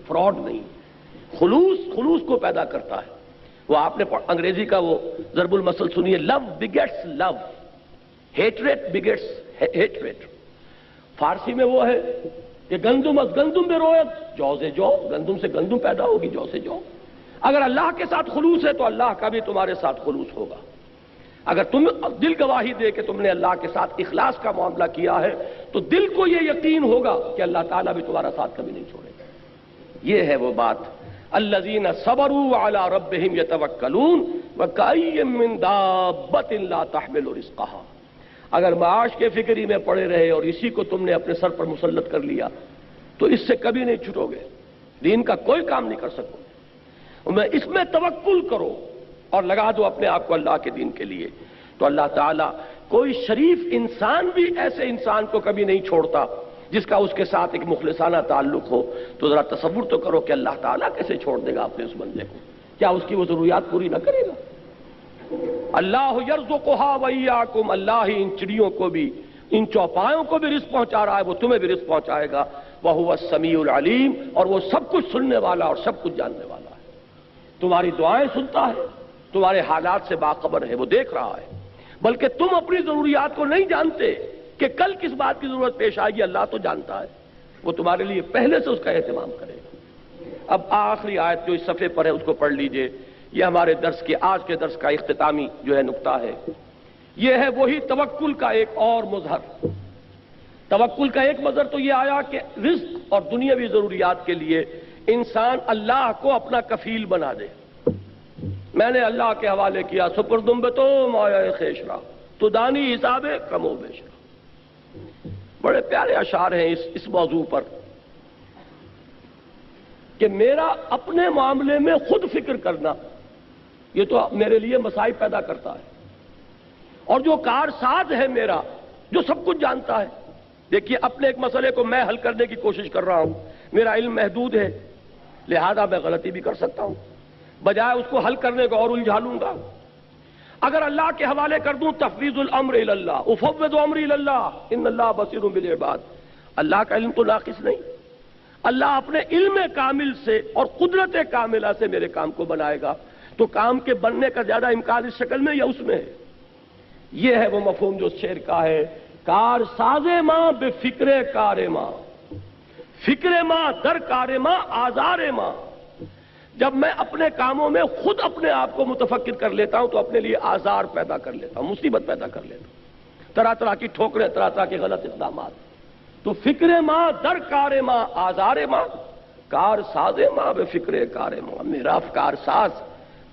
Fraud نہیں. خلوص کو پیدا کرتا ہے. وہ آپ نے انگریزی کا وہ ضرب المثل سنیے, لو بگیٹس لو, ہیٹریٹ بگیٹس ہیٹریٹ. فارسی میں وہ ہے کہ گندم از گندم بے رویت, جو سے جو, گندم سے گندم پیدا ہوگی, جو سے جو. اگر اللہ کے ساتھ خلوص ہے تو اللہ کا بھی تمہارے ساتھ خلوص ہوگا. اگر تم دل گواہی دے کہ تم نے اللہ کے ساتھ اخلاص کا معاملہ کیا ہے تو دل کو یہ یقین ہوگا کہ اللہ تعالیٰ بھی تمہارا ساتھ کبھی نہیں چھوڑے گا. یہ ہے وہ بات. الذین صبروا علی ربہم یتوکلون وکأی من دابۃ لا تحمل رزقها. اگر معاش کے فکری میں پڑے رہے اور اسی کو تم نے اپنے سر پر مسلط کر لیا تو اس سے کبھی نہیں چھٹو گے, دین کا کوئی کام نہیں کر سکو. اس میں توکل کرو اور لگا دو اپنے آپ کو اللہ کے دین کے لیے, تو اللہ تعالیٰ کوئی شریف انسان بھی ایسے انسان کو کبھی نہیں چھوڑتا جس کا اس کے ساتھ ایک مخلصانہ تعلق ہو. تو ذرا تصور تو کرو کہ اللہ تعالیٰ کیسے چھوڑ دے گا اپنے اس بندے کو, کیا اس کی وہ ضروریات پوری نہ کرے گا؟ اللہ یرزقھا وایاکم, اللہ ہی ان چڑیوں کو بھی, ان چوپایوں کو بھی رزق پہنچا رہا ہے, وہ تمہیں بھی رزق پہنچائے گا. وہو السمیع العلیم, اور وہ سب کچھ سننے والا اور سب کچھ جاننے والا ہے. تمہاری دعائیں سنتا ہے, تمہارے حالات سے باخبر ہے, وہ دیکھ رہا ہے. بلکہ تم اپنی ضروریات کو نہیں جانتے کہ کل کس بات کی ضرورت پیش آئے گی, اللہ تو جانتا ہے. وہ تمہارے لیے پہلے سے اس کا اہتمام کرے گا. اب آخری آیت جو اس صفحے پر ہے اس کو پڑھ لیجئے. یہ ہمارے درس کے, آج کے درس کا اختتامی جو ہے نقطہ ہے. یہ ہے وہی توکل کا ایک اور مظہر. توکل کا ایک مظہر تو یہ آیا کہ رزق اور دنیاوی ضروریات کے لیے انسان اللہ کو اپنا کفیل بنا دے. میں نے اللہ کے حوالے کیا, سپردم بتو مایا خیشرا تو دانی حساب کم و بیشرا. بڑے پیارے اشعار ہیں اس موضوع پر کہ میرا اپنے معاملے میں خود فکر کرنا یہ تو میرے لیے مسائل پیدا کرتا ہے. اور جو کارساز ہے میرا, جو سب کچھ جانتا ہے. دیکھیے اپنے ایک مسئلے کو میں حل کرنے کی کوشش کر رہا ہوں, میرا علم محدود ہے لہذا میں غلطی بھی کر سکتا ہوں, بجائے اس کو حل کرنے کو اور الجھا لوں گا. اگر اللہ کے حوالے کر دوں تفویض الامر الی اللہ, افوض امری الی اللہ ان اللہ بصیر بالعباد, اللہ کا علم تو ناقص نہیں. اللہ اپنے علم کامل سے اور قدرت کاملہ سے میرے کام کو بنائے گا. تو کام کے بننے کا زیادہ امکان اس شکل میں یا اس میں ہے. یہ ہے وہ مفہوم جو شعر کا ہے, کار ساز ماں بے فکر کار ماں, فکر ماں در کار ماں آزار ماں. جب میں اپنے کاموں میں خود اپنے آپ کو متفکر کر لیتا ہوں تو اپنے لیے آزار پیدا کر لیتا ہوں, مصیبت پیدا کر لیتا ہوں, طرح طرح کی ٹھوکریں, طرح طرح کے غلط اقدامات. تو فکر ماں در کار ماں آزار ماں, کار ساز ماں بے فکر کار ماں. میرا کار ساز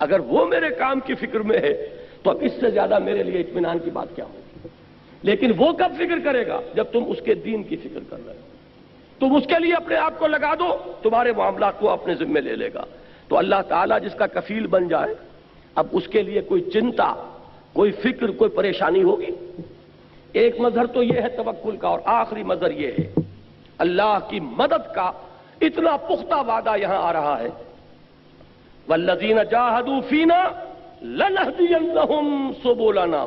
اگر وہ میرے کام کی فکر میں ہے تو اب اس سے زیادہ میرے لیے اطمینان کی بات کیا ہوگی. لیکن وہ کب فکر کرے گا جب تم اس کے دین کی فکر کر رہے ہو. تم اس کے لیے اپنے آپ کو لگا دو, تمہارے معاملات کو اپنے ذمہ لے لے گا. تو اللہ تعالیٰ جس کا کفیل بن جائے, اب اس کے لیے کوئی چنتا, کوئی فکر, کوئی پریشانی ہوگی. ایک مظہر تو یہ ہے توکل کا, اور آخری مظہر یہ ہے اللہ کی مدد کا. اتنا پختہ وعدہ یہاں آ رہا ہے, والذین جاہدوا فینا لنہدینہم سبلنا.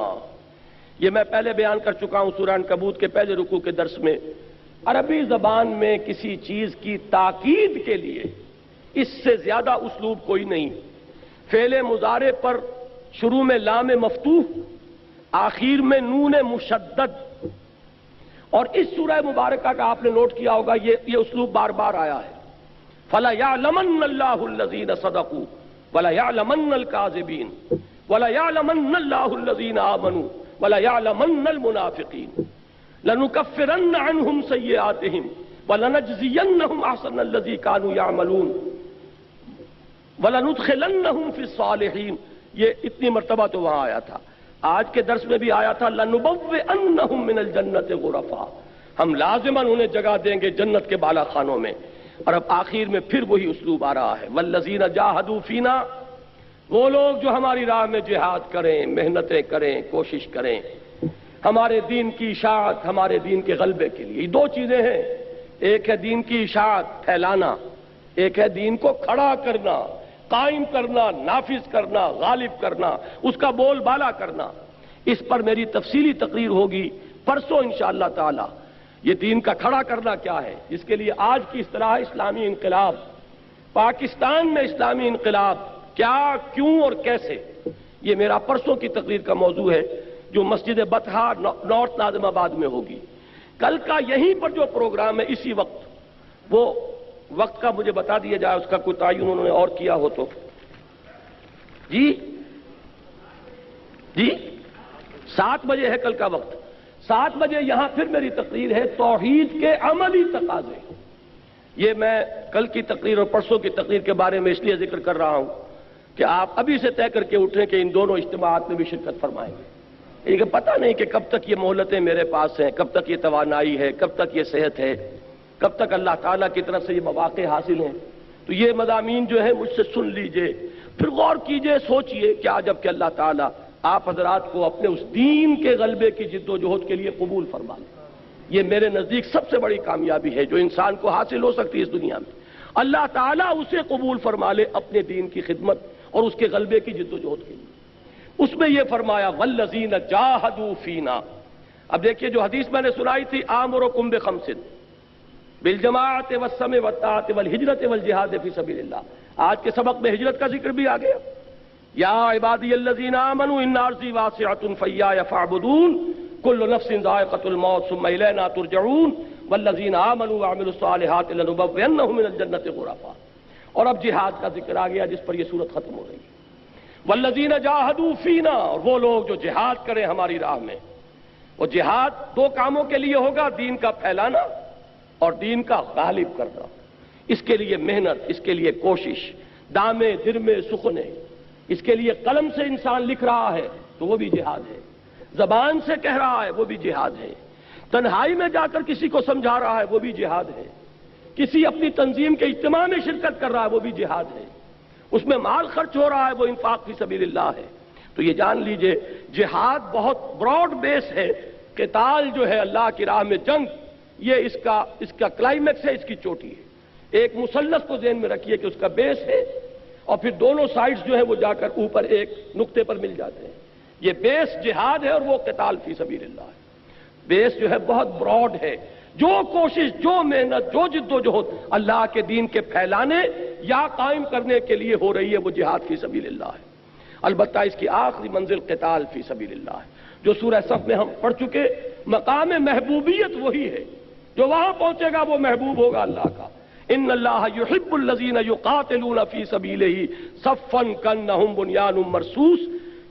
یہ میں پہلے بیان کر چکا ہوں سورہ عنکبوت کے پہلے رکوع کے درس میں. عربی زبان میں کسی چیز کی تاکید کے لیے اس سے زیادہ اسلوب کوئی نہیں. فعل مضارع پر شروع میں لام مفتوح, آخر میں نون مشدد. اور اس سورہ مبارکہ کا آپ نے نوٹ کیا ہوگا یہ اسلوب بار بار آیا ہے. فَلَيَعْلَمَنَّ اللَّهُ الَّذِينَ صَدَقُوا وَلَيَعْلَمَنَّ الْكَاذِبِينَ وَلَيَعْلَمَنَّ اللَّهُ الَّذِينَ آمَنُوا وَلَيَعْلَمَنَّ الْمُنَافِقِينَ لَنُكَفِّرَنَّ عَنْهُمْ سَيِّئَاتِهِمْ وَلَنَجْزِيَنَّهُمْ أَحْسَنَ الَّذِي كَانُوا يَعْمَلُونَ وَلَنُدْخِلَنَّهُمْ فِي الصَّالِحِينَ. یہ اتنی مرتبہ تو وہاں آیا تھا. آج کے درس میں بھی آیا تھا لَنُبَوِّئَنَّهُمْ مِنَ الْجَنَّةِ غُرَفًا, ہم لازماً انہیں جگہ دیں گے جنت کے بالا خانوں میں. اور اب آخر میں پھر وہی اسلوب آ رہا ہے, وَالَّذِينَ جَاهَدُوا فِينَا, وہ لوگ جو ہماری راہ میں جہاد کریں, محنتیں کریں, کوشش کریں ہمارے دین کی اشاعت, ہمارے دین کے غلبے کے لیے. یہ دو چیزیں ہیں, ایک ہے دین کی اشاعت پھیلانا, ایک ہے دین کو کھڑا کرنا, قائم کرنا, نافذ کرنا, غالب کرنا, اس کا بول بالا کرنا. اس پر میری تفصیلی تقریر ہوگی پرسوں انشاءاللہ تعالی. یہ دین کا کھڑا کرنا کیا ہے, اس کے لیے آج کی اصطلاح اسلامی انقلاب. پاکستان میں اسلامی انقلاب کیا، کیوں اور کیسے، یہ میرا پرسوں کی تقریر کا موضوع ہے جو مسجد بطحہ نارتھ ناظم آباد میں ہوگی۔ کل کا یہیں پر جو پروگرام ہے اسی وقت، وہ وقت کا مجھے بتا دیا جائے، اس کا کوئی تعین انہوں نے اور کیا ہو تو۔ جی 7 بجے ہے کل کا وقت، 7 بجے یہاں پھر میری تقریر ہے، توحید کے عملی تقاضے۔ یہ میں کل کی تقریر اور پرسوں کی تقریر کے بارے میں اس لیے ذکر کر رہا ہوں کہ آپ ابھی سے طے کر کے اٹھیں کہ ان دونوں اجتماعات میں بھی شرکت فرمائیں گے۔ یہ پتہ نہیں کہ کب تک یہ مہلتیں میرے پاس ہیں، کب تک یہ توانائی ہے، کب تک یہ صحت ہے، کب تک اللہ تعالیٰ کی طرف سے یہ مواقع حاصل ہیں۔ تو یہ مضامین جو ہے مجھ سے سن لیجئے، پھر غور کیجئے، سوچئے کہ جب کہ اللہ تعالیٰ آپ حضرات کو اپنے اس دین کے غلبے کی جد و جہد کے لیے قبول فرما لے۔ یہ میرے نزدیک سب سے بڑی کامیابی ہے جو انسان کو حاصل ہو سکتی ہے اس دنیا میں، اللہ تعالیٰ اسے قبول فرما لے اپنے دین کی خدمت اور اس کے غلبے کی جد و جہد کے لیے۔ اس میں یہ فرمایا والذین جاہدوا فینا۔ اب دیکھیے جو حدیث میں نے سنائی تھی، آمرکم بخمس بالجماعت والسمع والطاعت والہجرت والجہاد فی سبیل اللہ، آج کے سبق میں ہجرت کا ذکر بھی آ گیا۔ یا عبادی الذین آمنوا ان ارضی واسعۃ فایایا فاعبدون کل نفس ذائقۃ الموت ثم الینا ترجعون والذین آمنوا وعملوا الصالحات لنبوئنهم من الجنۃ غرفا۔ اور اب جہاد کا ذکر آ گیا جس پر یہ سورت ختم ہو رہی ہے۔ والذین جاہدوا فینا، اور وہ لوگ جو جہاد کریں ہماری راہ میں۔ وہ جہاد 2 کاموں کے لیے ہوگا، دین کا پھیلانا اور دین کا غالب کرنا۔ اس کے لیے محنت، اس کے لیے کوشش، دامے درمے سخنے، اس کے لیے قلم سے انسان لکھ رہا ہے تو وہ بھی جہاد ہے، زبان سے کہہ رہا ہے وہ بھی جہاد ہے، تنہائی میں جا کر کسی کو سمجھا رہا ہے وہ بھی جہاد ہے، کسی اپنی تنظیم کے اجتماع میں شرکت کر رہا ہے وہ بھی جہاد ہے، اس میں مال خرچ ہو رہا ہے وہ انفاق فی سبیل اللہ ہے۔ تو یہ جان لیجئے جہاد بہت براڈ بیس ہے، قتال جو ہے اللہ کی راہ میں جنگ، یہ اس کا کلائمیکس ہے، اس کی چوٹی ہے۔ ایک مثلث کو ذہن میں رکھیے کہ اس کا بیس ہے اور پھر دونوں سائڈز جو ہیں وہ جا کر اوپر ایک نقطے پر مل جاتے ہیں۔ یہ بیس جہاد ہے اور وہ قتال فی سبیل اللہ ہے۔ بیس جو ہے بہت براڈ ہے، جو کوشش، جو محنت، جو جد و جہد اللہ کے دین کے پھیلانے یا قائم کرنے کے لیے ہو رہی ہے وہ جہاد فی سبیل اللہ ہے۔ البتہ اس کی آخری منزل قتال فی سبیل اللہ ہے، جو سورہ صف میں ہم پڑھ چکے۔ مقام محبوبیت وہی ہے، جو وہاں پہنچے گا وہ محبوب ہوگا اللہ کا۔ ان اللہ یحب الذین یقاتلون فی سبیلہ صفا کانہم بنیان مرصوص۔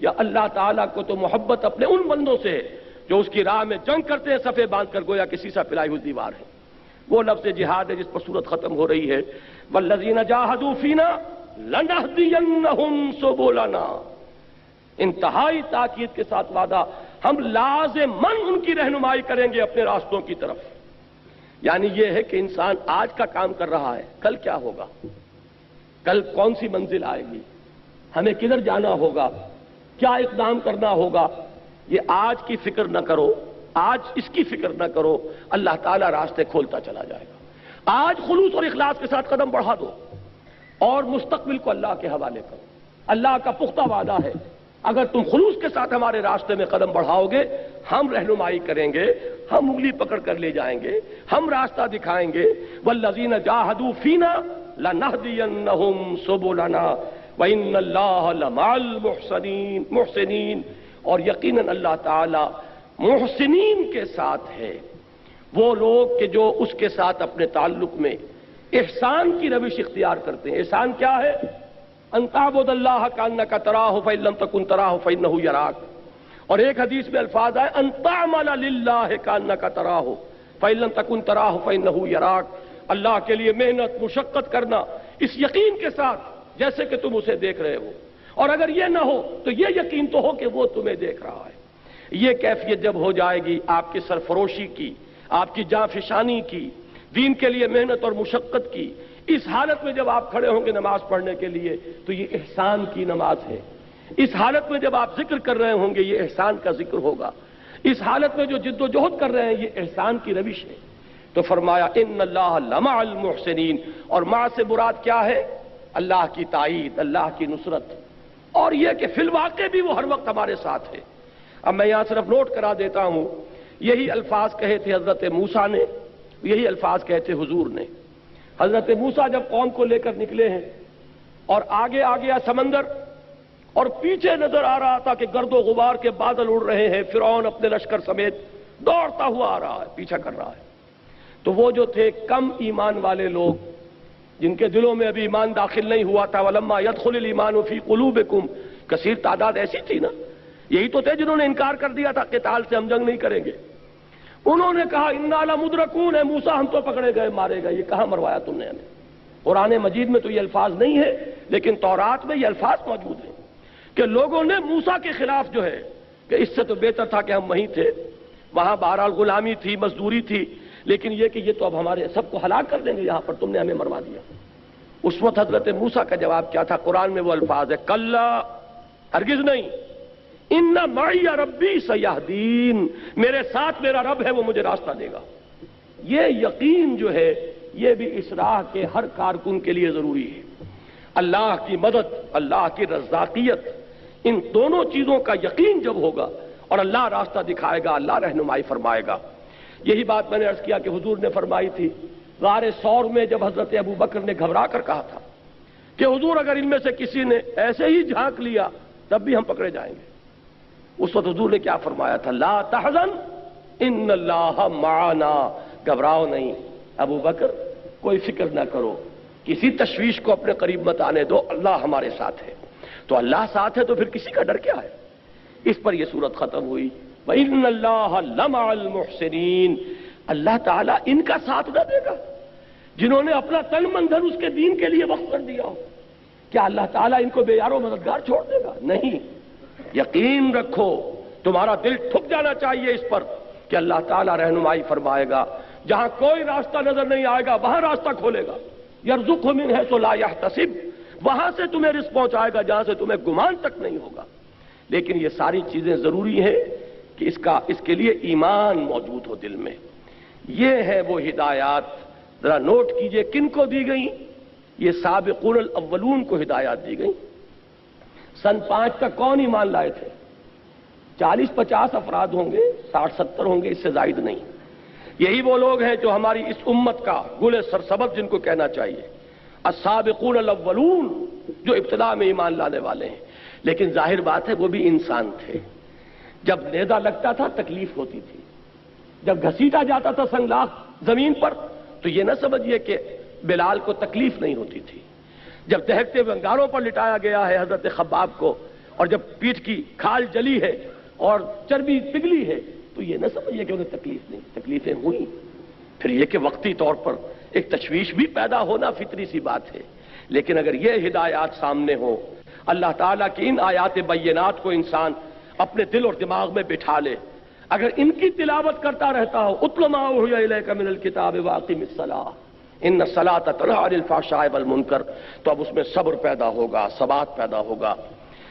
یا اللہ تعالیٰ کو تو محبت اپنے ان بندوں سے ہے جو اس کی راہ میں جنگ کرتے ہیں صفے باندھ کر گویا کسی سا پلائی ہوئی دیوار ہے۔ وہ لفظ جہاد ہے جس پر صورت ختم ہو رہی ہے۔ والذین جاہدوا فینا لنہدینہم سبلنا، انتہائی تاکید کے ساتھ وعدہ، ہم لازماً ان کی رہنمائی کریں گے اپنے راستوں کی طرف۔ یعنی یہ ہے کہ انسان آج کا کام کر رہا ہے، کل کیا ہوگا، کل کون سی منزل آئے گی، ہمیں کدھر جانا ہوگا، کیا اقدام کرنا ہوگا، یہ آج کی فکر نہ کرو، آج اس کی فکر نہ کرو، اللہ تعالیٰ راستے کھولتا چلا جائے گا۔ آج خلوص اور اخلاص کے ساتھ قدم بڑھا دو اور مستقبل کو اللہ کے حوالے کرو۔ اللہ کا پختہ وعدہ ہے، اگر تم خلوص کے ساتھ ہمارے راستے میں قدم بڑھاؤ گے، ہم رہنمائی کریں گے، ہم انگلی پکڑ کر لے جائیں گے، ہم راستہ دکھائیں گے۔ والذین جاہدوا فینا لنہدینہم سبلنا وَإِنَّ اللَّهَ لَمَعَ الْمُحْسِنِينَ، اور یقیناً اللہ تعالی محسنین کے ساتھ ہے۔ وہ لوگ کہ جو اس کے ساتھ اپنے تعلق میں احسان کی روش اختیار کرتے ہیں۔ احسان کیا ہے؟ ان تعبد اللہ کانک تراہ فإن لم تکن تراہ فإنہ یراک۔ اور ایک حدیث میں الفاظ آئے ان تعمل للہ کانک تراہ فإن لم تکن تراہ فإنہ یراک۔ اللہ کے لیے محنت، مشقت کرنا اس یقین کے ساتھ جیسے کہ تم اسے دیکھ رہے ہو، اور اگر یہ نہ ہو تو یہ یقین تو ہو کہ وہ تمہیں دیکھ رہا ہے۔ یہ کیفیت جب ہو جائے گی آپ کی سرفروشی کی، آپ کی جانفشانی کی، دین کے لیے محنت اور مشقت کی، اس حالت میں جب آپ کھڑے ہوں گے نماز پڑھنے کے لیے تو یہ احسان کی نماز ہے۔ اس حالت میں جب آپ ذکر کر رہے ہوں گے یہ احسان کا ذکر ہوگا۔ اس حالت میں جو جد و جہد کر رہے ہیں یہ احسان کی روش ہے۔ تو فرمایا ان اللہ لمع المحسنین، اور مع سے مراد کیا ہے؟ اللہ کی تائید، اللہ کی نصرت، اور یہ کہ فی الواقع بھی وہ ہر وقت ہمارے ساتھ ہے۔ اب میں یہاں صرف نوٹ کرا دیتا ہوں، یہی الفاظ کہے تھے حضرت موسیٰ نے، یہی الفاظ کہے تھے حضور نے۔ حضرت موسیٰ جب قوم کو لے کر نکلے ہیں اور آگے آ گیا سمندر اور پیچھے نظر آ رہا تھا کہ گرد و غبار کے بادل اڑ رہے ہیں، فرعون اپنے لشکر سمیت دوڑتا ہوا آ رہا ہے، پیچھا کر رہا ہے، تو وہ جو تھے کم ایمان والے لوگ جن کے دلوں میں ابھی ایمان داخل نہیں ہوا تھا، وَلَمَّا يَدْخُلِ الْإِيمَانُ فِي قُلُوبِكُمْ، کثیر تعداد ایسی تھی نا، یہی تو تھے جنہوں نے انکار کر دیا تھا قتال سے ہم جنگ نہیں کریں گے، انہوں نے کہا اِنَّا لَمُدْرَكُونَ، اے موسیٰ ہم تو پکڑے گئے مارے گئے، یہ کہاں مروایا تم نے ہمیں؟ قرآن مجید میں تو یہ الفاظ نہیں ہے لیکن تورات میں یہ الفاظ موجود ہیں کہ لوگوں نے موسیٰ کے خلاف جو ہے کہ اس سے تو بہتر تھا کہ ہم وہیں تھے، وہاں بہرحال غلامی تھی، مزدوری تھی، لیکن یہ کہ یہ تو اب ہمارے سب کو ہلاک کر دیں گے، یہاں پر تم نے ہمیں مروا دیا۔ اس وقت حضرت موسیٰ کا جواب کیا تھا؟ قرآن میں وہ الفاظ ہے، کلا، ہرگز نہیں، ان معی ربی سیہدین، میرے ساتھ میرا رب ہے وہ مجھے راستہ دے گا۔ یہ یقین جو ہے یہ بھی اس راہ کے ہر کارکن کے لیے ضروری ہے۔ اللہ کی مدد، اللہ کی رزاقیت، ان دونوں چیزوں کا یقین جب ہوگا اور اللہ راستہ دکھائے گا، اللہ رہنمائی فرمائے گا۔ یہی بات میں نے عرض کیا کہ حضور نے فرمائی تھی غار ثور میں جب حضرت ابو بکر نے گھبرا کر کہا تھا کہ حضور اگر ان میں سے کسی نے ایسے ہی جھانک لیا تب بھی ہم پکڑے جائیں گے، اس وقت حضور نے کیا فرمایا تھا؟ لا تحزن ان اللہ معنا، گھبراؤ نہیں ابو بکر، کوئی فکر نہ کرو، کسی تشویش کو اپنے قریب مت آنے دو، اللہ ہمارے ساتھ ہے۔ تو اللہ ساتھ ہے تو پھر کسی کا ڈر کیا ہے؟ اس پر یہ صورت ختم ہوئی، وَإِنَّ اللَّهَ لَمَعَ الْمُحْسِنِينَ، اللہ تعالیٰ ان کا ساتھ نہ دے گا جنہوں نے اپنا تن من دھن اس کے دین کے لیے وقف کر دیا ہو؟ کیا اللہ تعالیٰ ان کو بے یار و مددگار چھوڑ دے گا؟ نہیں، یقین رکھو، تمہارا دل ٹھک جانا چاہیے اس پر کہ اللہ تعالیٰ رہنمائی فرمائے گا، جہاں کوئی راستہ نظر نہیں آئے گا وہاں راستہ کھولے گا، یرزقہ من حیث لا یحتسب، وہاں سے تمہیں رزق پہنچائے گا جہاں سے تمہیں گمان تک نہیں ہوگا۔ لیکن یہ ساری چیزیں ضروری ہیں کہ اس کے لیے ایمان موجود ہو دل میں۔ یہ ہے وہ ہدایات، ذرا نوٹ کیجئے کن کو دی گئیں؟ یہ سابقون الاولون کو ہدایات دی گئیں۔ سن 5 تک کون ایمان لائے تھے؟ 40-50 افراد ہوں گے، 60-70 ہوں گے، اس سے زائد نہیں۔ یہی وہ لوگ ہیں جو ہماری اس امت کا گل سرسبز جن کو کہنا چاہیے، السابقون الاولون، جو ابتدا میں ایمان لانے والے ہیں۔ لیکن ظاہر بات ہے وہ بھی انسان تھے، جب نیزہ لگتا تھا تکلیف ہوتی تھی، جب گھسیٹا جاتا تھا سنگلاخ زمین پر تو یہ نہ سمجھیے کہ بلال کو تکلیف نہیں ہوتی تھی، جب دہکتے ہوئے انگاروں پر لٹایا گیا ہے حضرت خباب کو، اور جب پیٹھ کی کھال جلی ہے اور چربی پگھلی ہے تو یہ نہ سمجھیے کہ انہیں تکلیف نہیں، تکلیفیں ہوئیں۔ پھر یہ کہ وقتی طور پر ایک تشویش بھی پیدا ہونا فطری سی بات ہے، لیکن اگر یہ ہدایات سامنے ہو، اللہ تعالیٰ کی ان آیات بینات کو انسان اپنے دل اور دماغ میں بٹھا لے، اگر ان کی تلاوت کرتا رہتا ہو، اتل ما اوحی الیک من الکتاب واقم الصلاۃ ان الصلاۃ تنہی عن الفحشاء والمنکر، تو اب اس میں صبر پیدا ہوگا، ثبات پیدا ہوگا۔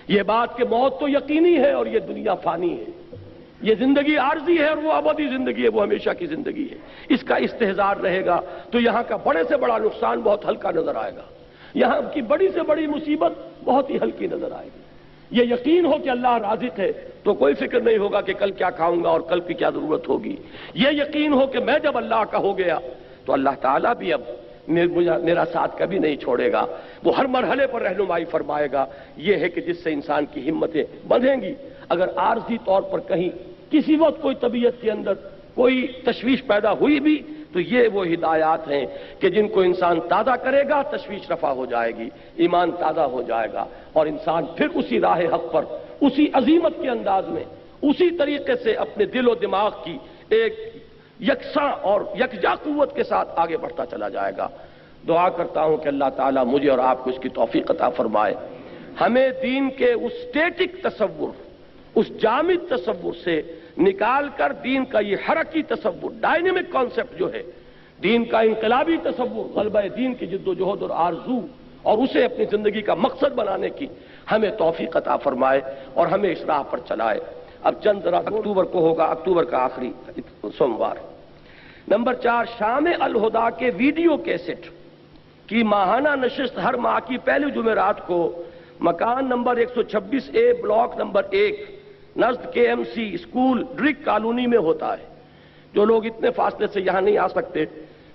یہ بات کہ موت تو یقینی ہے اور یہ دنیا فانی ہے، یہ زندگی عارضی ہے اور وہ ابدی زندگی ہے، وہ ہمیشہ کی زندگی ہے، اس کا استحضار رہے گا تو یہاں کا بڑے سے بڑا نقصان بہت ہلکا نظر آئے گا، یہاں کی بڑی سے بڑی مصیبت بہت ہی ہلکی نظر آئے گی۔ یہ یقین ہو کہ اللہ رازق ہے تو کوئی فکر نہیں ہوگا کہ کل کیا کھاؤں گا اور کل کی کیا ضرورت ہوگی۔ یہ یقین ہو کہ میں جب اللہ کا ہو گیا تو اللہ تعالیٰ بھی اب میرا ساتھ کبھی نہیں چھوڑے گا، وہ ہر مرحلے پر رہنمائی فرمائے گا۔ یہ ہے کہ جس سے انسان کی ہمتیں بندھیں گی۔ اگر عارضی طور پر کہیں کسی وقت کوئی طبیعت کے اندر کوئی تشویش پیدا ہوئی بھی تو یہ وہ ہدایات ہیں کہ جن کو انسان تازہ کرے گا تشویش رفع ہو جائے گی، ایمان تازہ ہو جائے گا اور انسان پھر اسی راہ حق پر، اسی عظیمت کے انداز میں، اسی طریقے سے اپنے دل و دماغ کی ایک یکساں اور یکجا قوت کے ساتھ آگے بڑھتا چلا جائے گا۔ دعا کرتا ہوں کہ اللہ تعالیٰ مجھے اور آپ کو اس کی توفیق عطا فرمائے، ہمیں دین کے اس اسٹیٹک تصور، اس جامد تصور سے نکال کر دین کا یہ حرکی تصور، ڈائنمک کانسیپٹ جو ہے، دین کا انقلابی تصور، غلبہ دین کی جد و جہد اور آرزو، اور اسے اپنی زندگی کا مقصد بنانے کی ہمیں توفیق عطا فرمائے اور ہمیں اس راہ پر چلائے۔ اب چند ذرا اکتوبر کو ہوگا، اکتوبر کا آخری سوموار۔ نمبر 4، شام الہدا کے ویڈیو کیسٹ کی ماہانہ نشست ہر ماہ کی پہلی جمعرات کو مکان نمبر 126A بلاک نمبر 1 نزد KMC اسکول ڈرک کالونی میں ہوتا ہے۔ جو لوگ اتنے فاصلے سے یہاں نہیں آ سکتے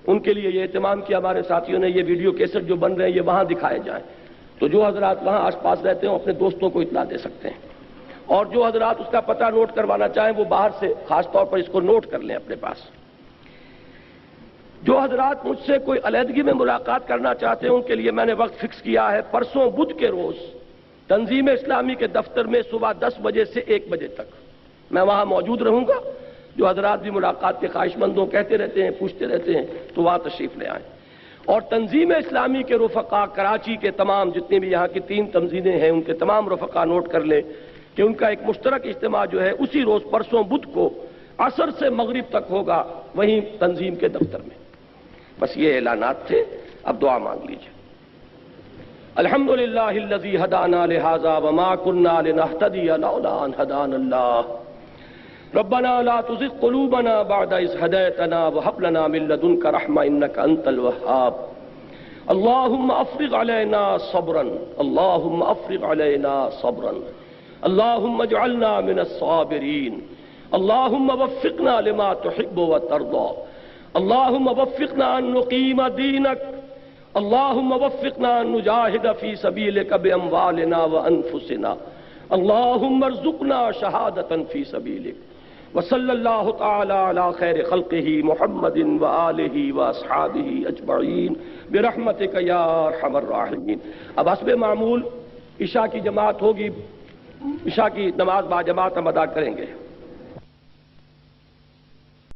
ان کے لیے یہ اہتمام کیا ہمارے ساتھیوں نے، یہ ویڈیو کیسٹ جو بن رہے ہیں یہ وہاں دکھائے جائیں، تو جو حضرات وہاں آس پاس رہتے ہیں اپنے دوستوں کو اطلاع دے سکتے ہیں، اور جو حضرات اس کا پتہ نوٹ کروانا چاہیں وہ باہر سے خاص طور پر اس کو نوٹ کر لیں اپنے پاس۔ جو حضرات مجھ سے کوئی علیحدگی میں ملاقات کرنا چاہتے ہیں ان کے لیے میں نے وقت فکس کیا ہے، پرسوں بدھ کے روز تنظیم اسلامی کے دفتر میں صبح 10 بجے سے 1 بجے تک میں وہاں موجود رہوں گا۔ جو حضرات بھی ملاقات کے خواہش مندوں کہتے رہتے ہیں، پوچھتے رہتے ہیں، تو وہاں تشریف لے آئیں۔ اور تنظیم اسلامی کے رفقا کراچی کے تمام جتنے بھی یہاں کی 3 تنظیمیں ہیں ان کے تمام رفقا نوٹ کر لیں کہ ان کا ایک مشترک اجتماع جو ہے اسی روز پرسوں بدھ کو عصر سے مغرب تک ہوگا وہیں تنظیم کے دفتر میں۔ بس یہ اعلانات تھے، اب دعا مانگ لیجیے۔ الحمدللہ الذی ہدانا لہذا وما کنا لنہتدی لولا ان ہدانا اللہ ربنا لا تزغ قلوبنا بعد إذ هديتنا وهب لنا من لدنك رحمة إنك أنت الوهاب اللهم أفرغ علينا صبرا اللهم أفرغ علينا صبرا اللهم اجعلنا من الصابرين اللهم وفقنا لما تحب وترضى اللهم وفقنا أن نقيم دينك اللهم وفقنا أن نجاهد في سبيلك بأموالنا وأنفسنا اللهم ارزقنا شهادة في سبيلك وصلی اللہ تعالی علی خیر خلقہ محمد وآلہ واصحابہ اجمعین برحمتک یا ارحم الراحمین۔ اب حسب معمول عشاء کی جماعت ہوگی، عشاء کی نماز با جماعت ہم ادا کریں گے۔